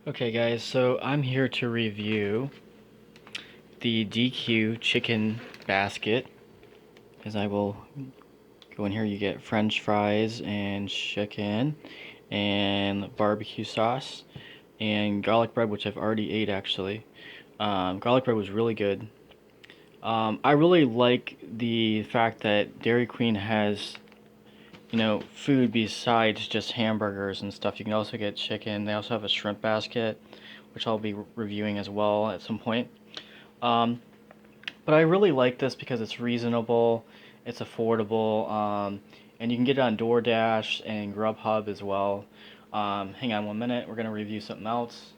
Okay guys, so I'm here to review the DQ chicken basket, as I will go in here. You get french fries and chicken and barbecue sauce and garlic bread, which I've already ate actually. Garlic bread was really good. I really like the fact that Dairy Queen has, food besides just hamburgers and stuff. You can also get chicken. They also have a shrimp basket, which I'll be reviewing as well at some point. Um, but I really like this because it's reasonable, it's affordable, and you can get it on DoorDash and Grubhub as well. Hang on 1 minute, we're going to review something else.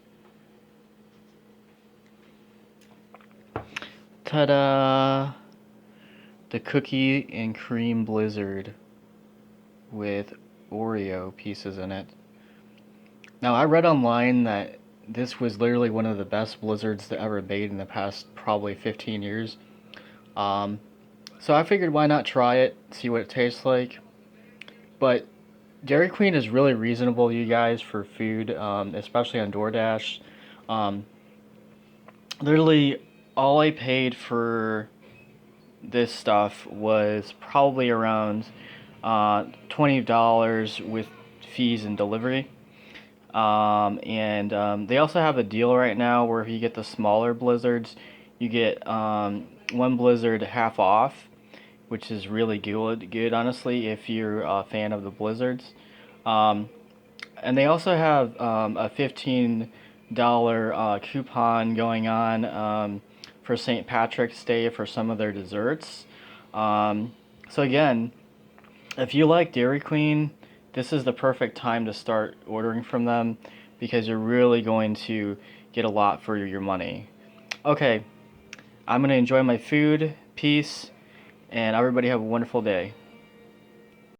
Ta-da! The cookie and cream blizzard with Oreo pieces in it. Now, I read online that this was literally one of the best blizzards that ever made in the past probably 15 years. Um, so I figured why not try it, see what it tastes like. But Dairy Queen is really reasonable, you guys, for food, especially on DoorDash. Um, Literally, all I paid for this stuff was probably around $20 with fees and delivery. And they also have a deal right now where if you get the smaller blizzards, you get one blizzard half off, which is really good honestly if you're a fan of the blizzards. Um, and they also have a $15 coupon going on for St. Patrick's Day for some of their desserts. So again, if you like Dairy Queen, this is the perfect time to start ordering from them because you're really going to get a lot for your money. Okay, I'm going to enjoy my food. Peace, and everybody have a wonderful day.